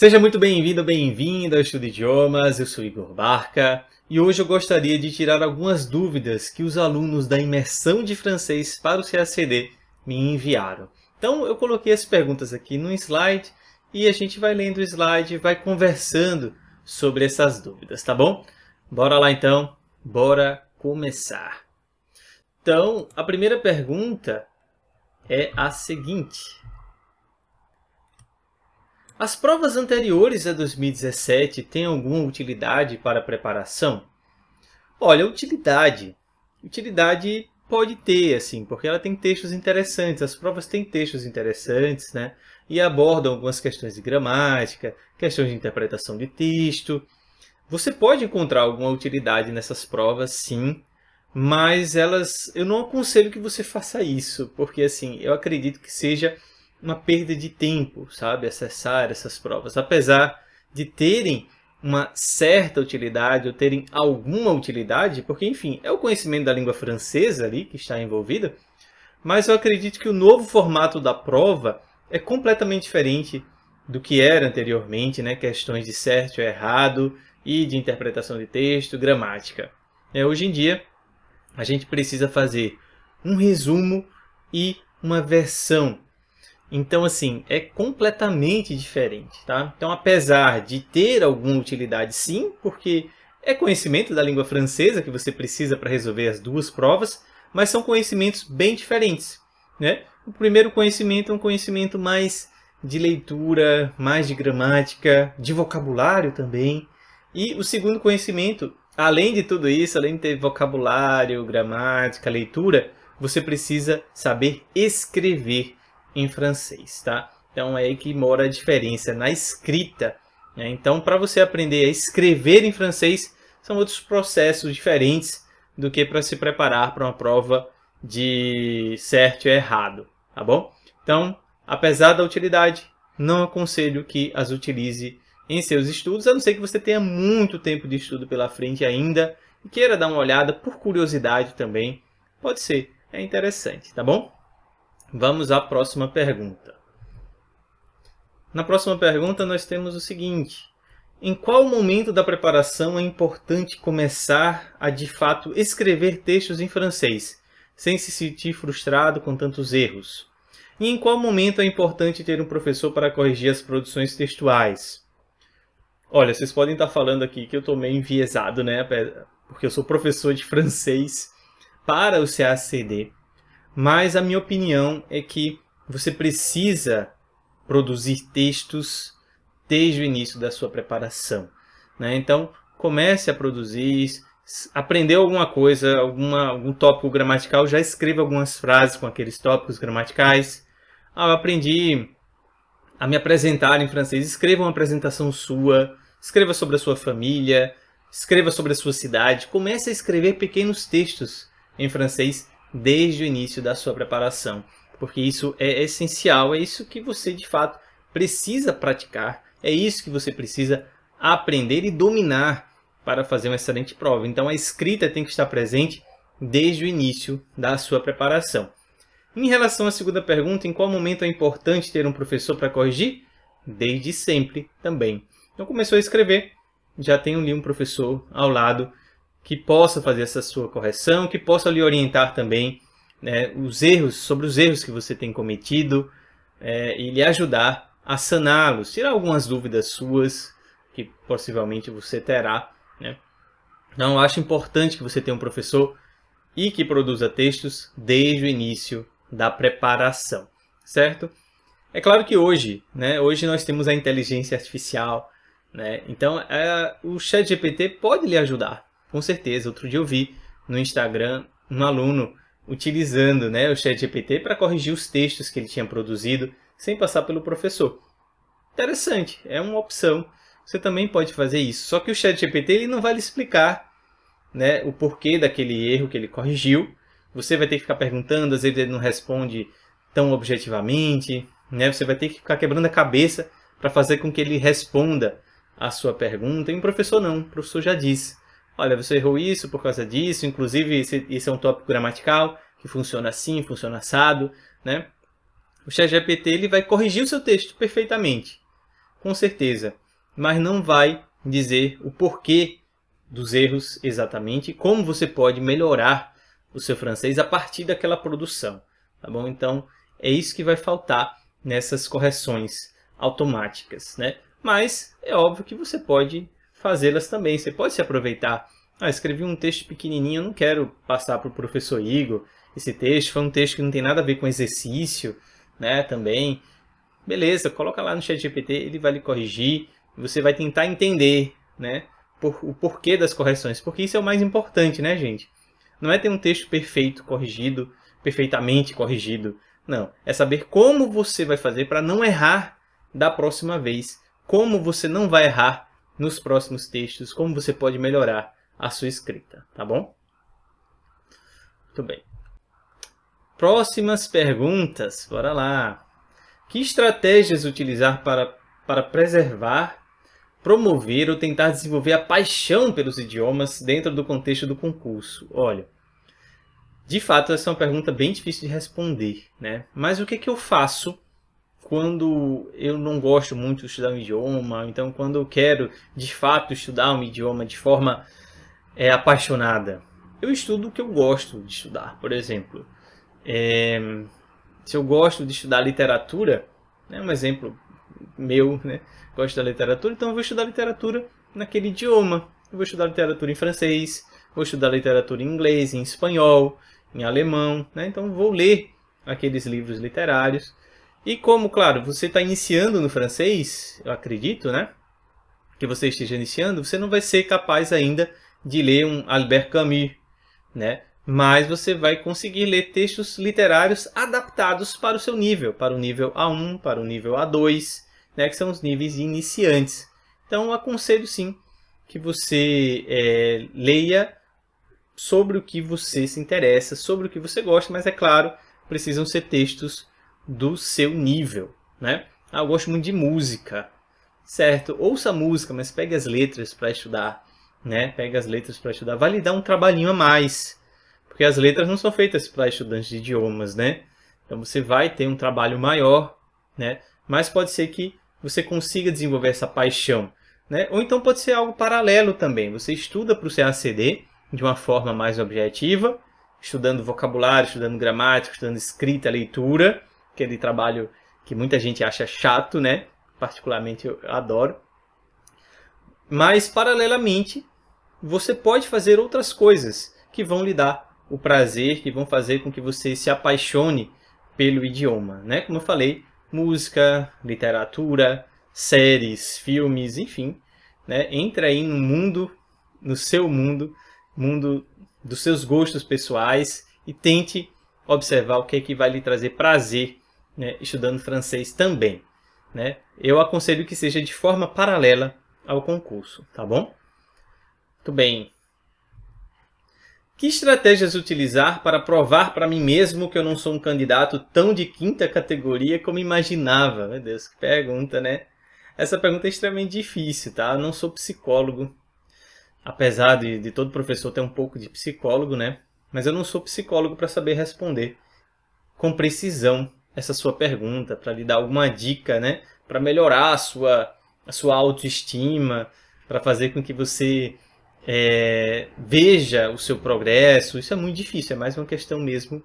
Seja muito bem-vindo, bem-vinda ao Estudo Idiomas, eu sou Igor Barca e hoje eu gostaria de tirar algumas dúvidas que os alunos da imersão de francês para o CACD me enviaram. Então eu coloquei as perguntas aqui no slide e a gente vai lendo o slide e vai conversando sobre essas dúvidas, tá bom? Bora lá então, bora começar. Então, a primeira pergunta é a seguinte: as provas anteriores a 2017 têm alguma utilidade para a preparação? Olha, utilidade pode ter, assim, porque ela tem textos interessantes. As provas têm textos interessantes, né? E abordam algumas questões de gramática, questões de interpretação de texto. Você pode encontrar alguma utilidade nessas provas, sim, mas eu não aconselho que você faça isso, porque assim, eu acredito que seja uma perda de tempo, sabe, acessar essas provas. Apesar de terem uma certa utilidade ou terem alguma utilidade, porque enfim, é o conhecimento da língua francesa ali que está envolvido, mas eu acredito que o novo formato da prova é completamente diferente do que era anteriormente, né? Questões de certo e errado e de interpretação de texto, gramática. Hoje em dia, a gente precisa fazer um resumo e uma versão. Então, assim, é completamente diferente, tá? Então, apesar de ter alguma utilidade, sim, porque é conhecimento da língua francesa que você precisa para resolver as duas provas, mas são conhecimentos bem diferentes, né? O primeiro conhecimento é um conhecimento mais de leitura, mais de gramática, de vocabulário também. E o segundo conhecimento, além de tudo isso, além de ter vocabulário, gramática, leitura, você precisa saber escrever em francês, tá? Então é aí que mora a diferença na escrita, né? Então, para você aprender a escrever em francês, são outros processos diferentes do que para se preparar para uma prova de certo e errado, tá bom? Então, apesar da utilidade, não aconselho que as utilize em seus estudos, a não ser que você tenha muito tempo de estudo pela frente ainda e queira dar uma olhada por curiosidade também. Pode ser, é interessante, tá bom? Vamos à próxima pergunta. Na próxima pergunta nós temos o seguinte: em qual momento da preparação é importante começar a de fato escrever textos em francês, sem se sentir frustrado com tantos erros? E em qual momento é importante ter um professor para corrigir as produções textuais? Olha, vocês podem estar falando aqui que eu estou meio enviesado, né? Porque eu sou professor de francês para o CACD. Mas a minha opinião é que você precisa produzir textos desde o início da sua preparação, né? Então, comece a produzir, aprendeu alguma coisa, algum tópico gramatical, já escreva algumas frases com aqueles tópicos gramaticais. Eu aprendi a me apresentar em francês, escreva uma apresentação sua, escreva sobre a sua família, escreva sobre a sua cidade, comece a escrever pequenos textos em francês desde o início da sua preparação, porque isso é essencial, é isso que você de fato precisa praticar, é isso que você precisa aprender e dominar para fazer uma excelente prova. Então a escrita tem que estar presente desde o início da sua preparação. Em relação à segunda pergunta, em qual momento é importante ter um professor para corrigir? Desde sempre também. Então começou a escrever, já tem ali um professor ao lado que possa fazer essa sua correção, que possa lhe orientar também, né, sobre os erros que você tem cometido, e lhe ajudar a saná-los, tirar algumas dúvidas suas que possivelmente você terá, né? Então, eu acho importante que você tenha um professor e que produza textos desde o início da preparação, certo? É claro que hoje nós temos a inteligência artificial, né? Então, o ChatGPT pode lhe ajudar, com certeza. Outro dia eu vi no Instagram um aluno utilizando, né, o ChatGPT para corrigir os textos que ele tinha produzido sem passar pelo professor. Interessante, é uma opção. Você também pode fazer isso. Só que o ChatGPT ele não vai lhe explicar, né, o porquê daquele erro que ele corrigiu. Você vai ter que ficar perguntando, às vezes ele não responde tão objetivamente, né? Você vai ter que ficar quebrando a cabeça para fazer com que ele responda a sua pergunta. E o professor não, o professor já disse: olha, você errou isso por causa disso, inclusive esse é um tópico gramatical que funciona assim, funciona assado, né? O ChatGPT ele vai corrigir o seu texto perfeitamente. com certeza, mas não vai dizer o porquê dos erros exatamente e como você pode melhorar o seu francês a partir daquela produção, tá bom? Então, é isso que vai faltar nessas correções automáticas, né? Mas é óbvio que você pode fazê-las também, você pode se aproveitar. Ah, escrevi um texto pequenininho, eu não quero passar para o professor Igor esse texto, foi um texto que não tem nada a ver com exercício, né, também. Beleza, coloca lá no ChatGPT, ele vai lhe corrigir, você vai tentar entender, né, o porquê das correções, porque isso é o mais importante, né, gente? Não é ter um texto perfeito, corrigido, perfeitamente corrigido, não. É saber como você vai fazer para não errar da próxima vez, como você não vai errar nos próximos textos, como você pode melhorar a sua escrita, tá bom? Muito bem. Próximas perguntas, bora lá. Que estratégias utilizar para preservar, promover ou tentar desenvolver a paixão pelos idiomas dentro do contexto do concurso? Olha, de fato essa é uma pergunta bem difícil de responder, né? Mas o que eu faço quando eu não gosto muito de estudar um idioma? Então, quando eu quero de fato estudar um idioma de forma apaixonada, eu estudo o que eu gosto de estudar. Por exemplo, se eu gosto de estudar literatura, né, um exemplo meu, né, gosto da literatura, então eu vou estudar literatura naquele idioma. Eu vou estudar literatura em francês, vou estudar literatura em inglês, em espanhol, em alemão, né? Então vou ler aqueles livros literários. E como, claro, você está iniciando no francês, eu acredito, né, que você esteja iniciando, você não vai ser capaz ainda de ler um Albert Camus, né? Mas você vai conseguir ler textos literários adaptados para o seu nível, para o nível A1, para o nível A2, né, que são os níveis iniciantes. Então, eu aconselho sim que você leia sobre o que você se interessa, sobre o que você gosta, mas é claro, precisam ser textos do seu nível, né? Ah, eu gosto muito de música, certo? Ouça a música, mas pegue as letras para estudar, né? Pegue as letras para estudar, vai lhe dar um trabalhinho a mais, porque as letras não são feitas para estudantes de idiomas, né? Então você vai ter um trabalho maior, né? Mas pode ser que você consiga desenvolver essa paixão, né? Ou então pode ser algo paralelo também. Você estuda para o CACD de uma forma mais objetiva, estudando vocabulário, estudando gramática, estudando escrita, leitura, aquele trabalho que muita gente acha chato, né? Particularmente eu adoro. Mas paralelamente, você pode fazer outras coisas que vão lhe dar o prazer, que vão fazer com que você se apaixone pelo idioma, né? Como eu falei, música, literatura, séries, filmes, enfim, né? Entra aí no mundo, no seu mundo dos seus gostos pessoais e tente observar o que é que vai lhe trazer prazer, né, estudando francês também, né? Eu aconselho que seja de forma paralela ao concurso, tá bom? Muito bem. Que estratégias utilizar para provar para mim mesmo que eu não sou um candidato tão de quinta categoria como imaginava? Meu Deus, que pergunta, né? Essa pergunta é extremamente difícil, tá? Eu não sou psicólogo, apesar de todo professor ter um pouco de psicólogo, né? Mas eu não sou psicólogo para saber responder com precisão essa sua pergunta, para lhe dar alguma dica, né? Para melhorar a sua autoestima, para fazer com que você veja o seu progresso. Isso é muito difícil, é mais uma questão mesmo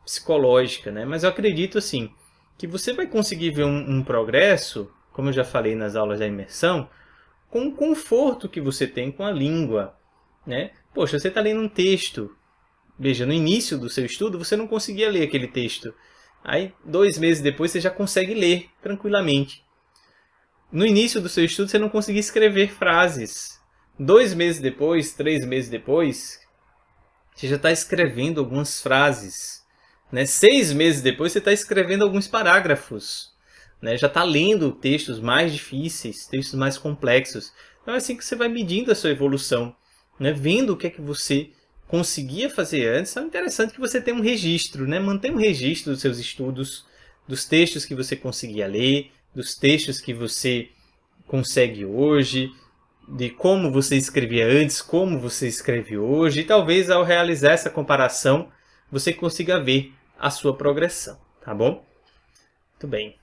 psicológica, né? Mas eu acredito assim que você vai conseguir ver um progresso, como eu já falei nas aulas da imersão, com o conforto que você tem com a língua, né? Poxa, você está lendo um texto, veja, no início do seu estudo você não conseguia ler aquele texto, aí 2 meses depois você já consegue ler tranquilamente. No início do seu estudo você não conseguia escrever frases, 2 meses depois, 3 meses depois, você já está escrevendo algumas frases, né? 6 meses depois você está escrevendo alguns parágrafos, né? Já está lendo textos mais difíceis, textos mais complexos. Então é assim que você vai medindo a sua evolução, né? Vendo o que é que você conseguia fazer antes. É interessante que você tenha um registro, né? Mantenha um registro dos seus estudos, dos textos que você conseguia ler, dos textos que você consegue hoje, de como você escrevia antes, como você escreve hoje, e talvez ao realizar essa comparação você consiga ver a sua progressão, tá bom? Muito bem.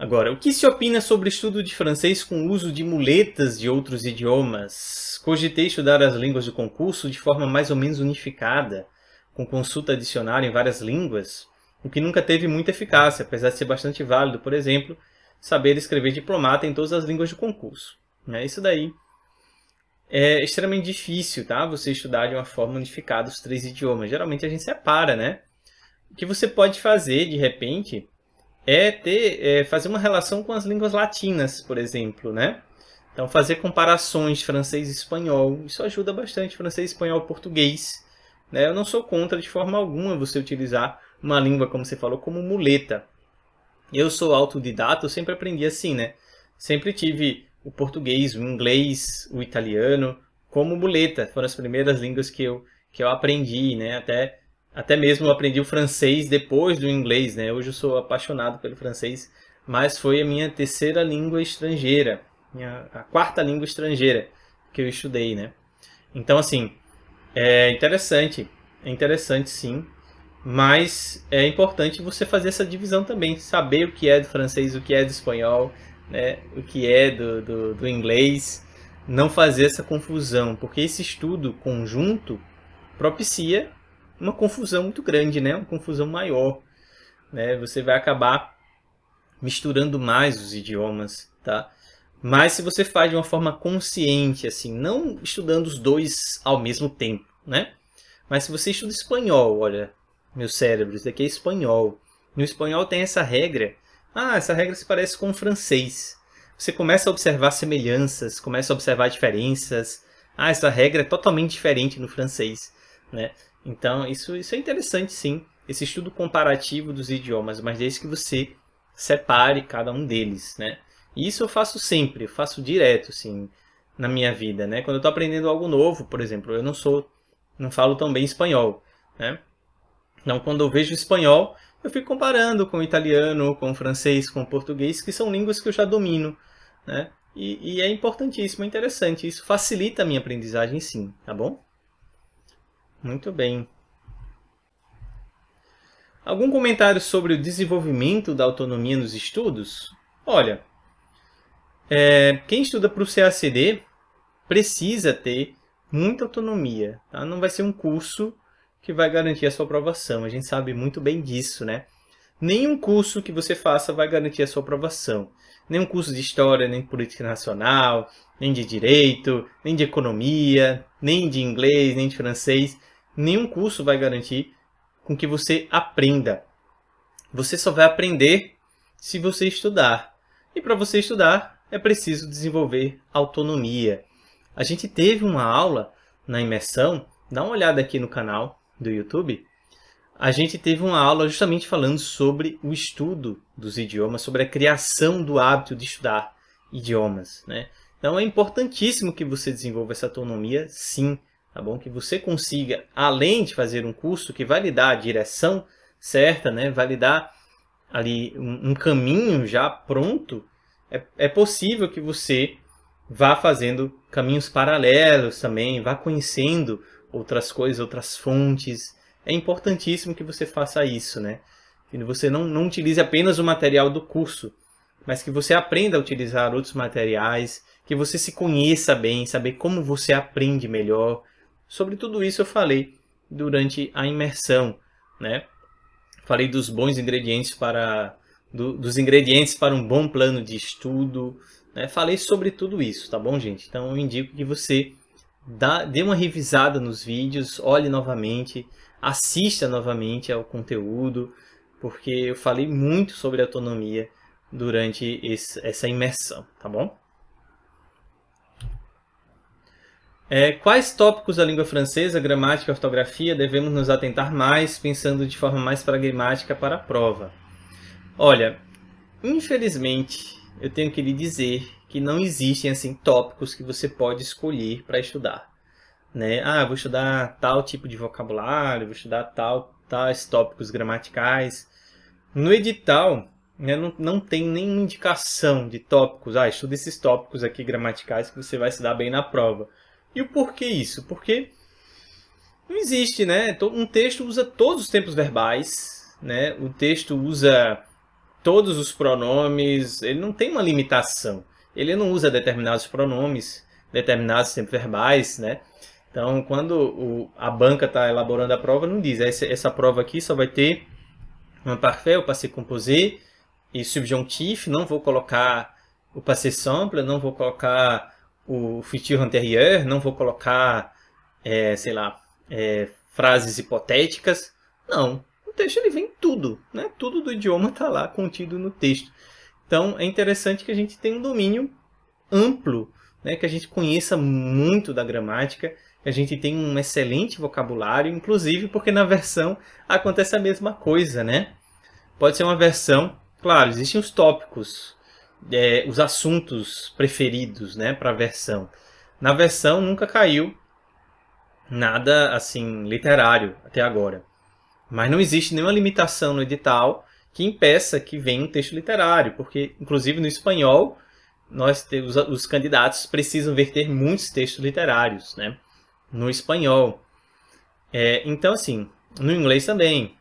Agora, o que se opina sobre o estudo de francês com o uso de muletas de outros idiomas? Cogitei estudar as línguas do concurso de forma mais ou menos unificada, com consulta adicional em várias línguas, o que nunca teve muita eficácia, apesar de ser bastante válido, por exemplo, saber escrever diplomata em todas as línguas do concurso. Isso daí é extremamente difícil, tá? Você estudar de uma forma unificada os 3 idiomas. Geralmente a gente separa, né? O que você pode fazer, de repente, é fazer uma relação com as línguas latinas, por exemplo, né? Então, fazer comparações francês e espanhol, isso ajuda bastante, francês, espanhol, português. Né? Eu não sou contra de forma alguma você utilizar uma língua, como você falou, como muleta. Eu sou autodidata, eu sempre aprendi assim, né? Sempre tive o português, o inglês, o italiano como muleta. Foram as primeiras línguas que eu aprendi, né? Até mesmo eu aprendi o francês depois do inglês, né? Hoje eu sou apaixonado pelo francês, mas foi a minha terceira língua estrangeira, a quarta língua estrangeira que eu estudei, né? Então, assim, é interessante sim, mas é importante você fazer essa divisão também, saber o que é do francês, o que é do espanhol, né? O que é do inglês, não fazer essa confusão, porque esse estudo conjunto propicia uma confusão muito grande, né? Uma confusão maior, né? Você vai acabar misturando mais os idiomas, tá? Mas se você faz de uma forma consciente, assim, não estudando os dois ao mesmo tempo, né? Mas se você estuda espanhol, olha, meu cérebro, isso daqui é espanhol. No espanhol tem essa regra. Essa regra se parece com o francês. Você começa a observar semelhanças, começa a observar diferenças. Essa regra é totalmente diferente no francês, né? Então, isso é interessante, sim, esse estudo comparativo dos idiomas, mas desde que você separe cada um deles, né? E isso eu faço sempre, eu faço direto, assim, na minha vida, né? Quando eu estou aprendendo algo novo, por exemplo, eu não falo tão bem espanhol, né? Então, quando eu vejo espanhol, eu fico comparando com o italiano, com o francês, com o português, que são línguas que eu já domino, né? E é importantíssimo, é interessante, isso facilita a minha aprendizagem, sim, tá bom? Muito bem. Algum comentário sobre o desenvolvimento da autonomia nos estudos? Olha, quem estuda para o CACD precisa ter muita autonomia. Tá? Não vai ser um curso que vai garantir a sua aprovação. A gente sabe muito bem disso, né? Nenhum curso que você faça vai garantir a sua aprovação. Nenhum curso de História, nem de Política Nacional, nem de Direito, nem de Economia, nem de Inglês, nem de Francês. Nenhum curso vai garantir com que você aprenda. Você só vai aprender se você estudar. E para você estudar, é preciso desenvolver autonomia. A gente teve uma aula na imersão, dá uma olhada aqui no canal do YouTube. A gente teve uma aula justamente falando sobre o estudo dos idiomas, sobre a criação do hábito de estudar idiomas, né? Então é importantíssimo que você desenvolva essa autonomia, sim. Tá bom? Que você consiga, além de fazer um curso que vai lhe dar a direção certa, né? Vai lhe dar ali um caminho já pronto, é possível que você vá fazendo caminhos paralelos também, vá conhecendo outras coisas, outras fontes. É importantíssimo que você faça isso, né? Que você não utilize apenas o material do curso, mas que você aprenda a utilizar outros materiais, que você se conheça bem, saber como você aprende melhor. Sobre tudo isso eu falei durante a imersão, né? Falei dos bons ingredientes dos ingredientes para um bom plano de estudo, né? Falei sobre tudo isso, tá bom, gente? Então eu indico que você dê uma revisada nos vídeos, olhe novamente, assista novamente ao conteúdo, porque eu falei muito sobre autonomia durante essa imersão, tá bom? Quais tópicos da língua francesa, gramática e ortografia devemos nos atentar mais, pensando de forma mais pragmática para a prova? Olha, infelizmente, eu tenho que lhe dizer que não existem assim tópicos que você pode escolher para estudar, né? Eu vou estudar tal tipo de vocabulário, vou estudar tais tópicos gramaticais. No edital, né, não tem nenhuma indicação de tópicos. Estuda esses tópicos aqui gramaticais que você vai se dar bem na prova. E o porquê isso? Porque não existe, né? Um texto usa todos os tempos verbais, né? O texto usa todos os pronomes, ele não tem uma limitação. Ele não usa determinados pronomes, determinados tempos verbais, né? Então, quando a banca está elaborando a prova, não diz, essa prova aqui só vai ter un parfait, o passé composé e subjonctif, não vou colocar o passé simple, não vou colocar o futur antérieur, não vou colocar, sei lá, frases hipotéticas. Não, o texto ele vem tudo, né? Tudo do idioma está lá contido no texto. Então, é interessante que a gente tenha um domínio amplo, né? Que a gente conheça muito da gramática, que a gente tenha um excelente vocabulário, inclusive porque na versão acontece a mesma coisa, né? Pode ser uma versão, claro, existem os tópicos, os assuntos preferidos, né, para a versão. Na versão nunca caiu nada assim literário até agora. Mas não existe nenhuma limitação no edital que impeça que venha um texto literário, porque, inclusive, no espanhol, os candidatos precisam verter muitos textos literários, né? No espanhol. Então, assim, no inglês também.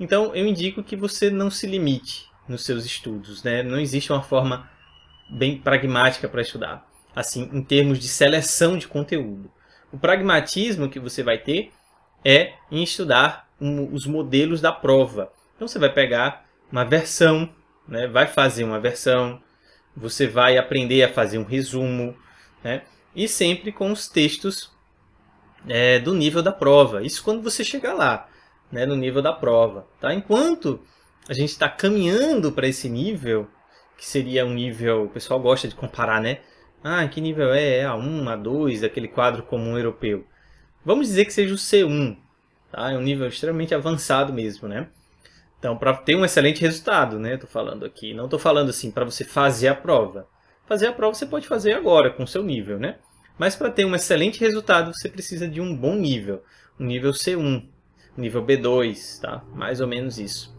Então, eu indico que você não se limite nos seus estudos, né? Não existe uma forma bem pragmática para estudar, assim, em termos de seleção de conteúdo. O pragmatismo que você vai ter é em estudar os modelos da prova. Então você vai pegar uma versão, né? Vai fazer uma versão, você vai aprender a fazer um resumo, né? E sempre com os textos do nível da prova. Isso quando você chegar lá, né? No nível da prova. Tá? Enquanto a gente está caminhando para esse nível, que seria um nível, o pessoal gosta de comparar, né? Ah, que nível é? É A1, A2, aquele quadro comum europeu. Vamos dizer que seja o C1. Tá? É um nível extremamente avançado mesmo, né? Então, para ter um excelente resultado, né? Estou falando aqui. Não estou falando assim para você fazer a prova. Fazer a prova você pode fazer agora, com o seu nível, né? Mas para ter um excelente resultado, você precisa de um bom nível. Um nível C1, um nível B2, tá? Mais ou menos isso.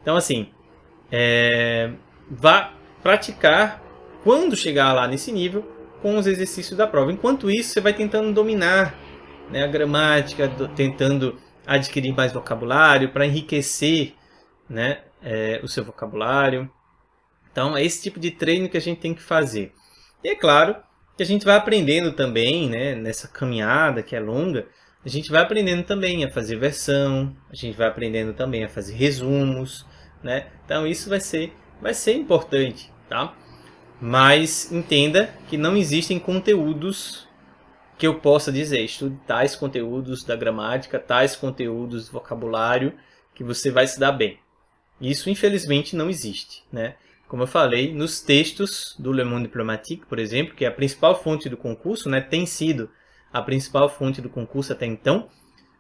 Então, assim, vá praticar quando chegar lá nesse nível com os exercícios da prova. Enquanto isso, você vai tentando dominar, né, a gramática, tentando adquirir mais vocabulário para enriquecer, né, o seu vocabulário. Então, é esse tipo de treino que a gente tem que fazer. E é claro que a gente vai aprendendo também, né, nessa caminhada que é longa, a gente vai aprendendo também a fazer versão, a gente vai aprendendo também a fazer resumos, né? Então, isso vai ser importante, tá? Mas entenda que não existem conteúdos que eu possa dizer, estude tais conteúdos da gramática, tais conteúdos do vocabulário, que você vai se dar bem. Isso, infelizmente, não existe, né? Como eu falei, nos textos do Le Monde Diplomatique, por exemplo, que é a principal fonte do concurso, né? Tem sido a principal fonte do concurso até então.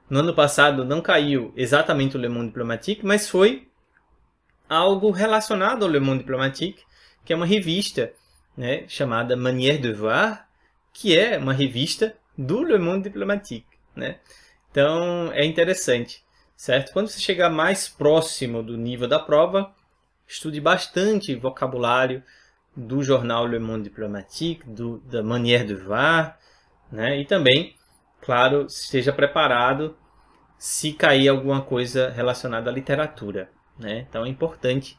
No ano passado não caiu exatamente o Le Monde Diplomatique, mas foi algo relacionado ao Le Monde Diplomatique, que é uma revista, né, chamada Manière de Voir, que é uma revista do Le Monde Diplomatique, né? Então, é interessante, certo? Quando você chegar mais próximo do nível da prova, estude bastante vocabulário do jornal Le Monde Diplomatique, da Manière de Voir, né? E também, claro, esteja preparado se cair alguma coisa relacionada à literatura, né? Então, é importante,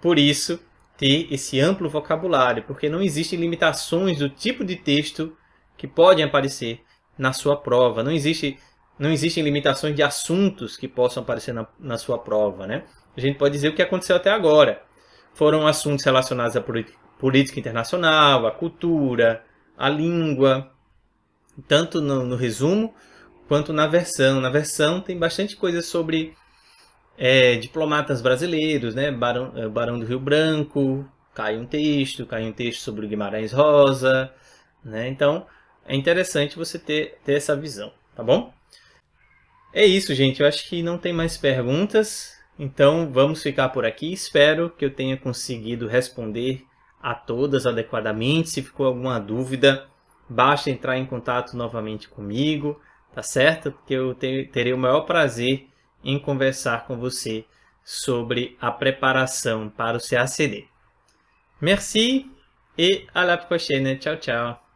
por isso, ter esse amplo vocabulário, porque não existem limitações do tipo de texto que podem aparecer na sua prova. Não existem limitações de assuntos que possam aparecer na sua prova, né? A gente pode dizer o que aconteceu até agora. Foram assuntos relacionados à política internacional, à cultura, à língua, tanto no resumo quanto na versão. Na versão tem bastante coisa sobre diplomatas brasileiros, né? Barão do Rio Branco, cai um texto sobre o Guimarães Rosa, né? Então, é interessante você ter essa visão, tá bom? É isso, gente. Eu acho que não tem mais perguntas, então vamos ficar por aqui. Espero que eu tenha conseguido responder a todas adequadamente. Se ficou alguma dúvida, basta entrar em contato novamente comigo, tá certo? Porque eu terei o maior prazer em conversar com você sobre a preparação para o CACD. Merci et à la prochaine. Tchau, tchau.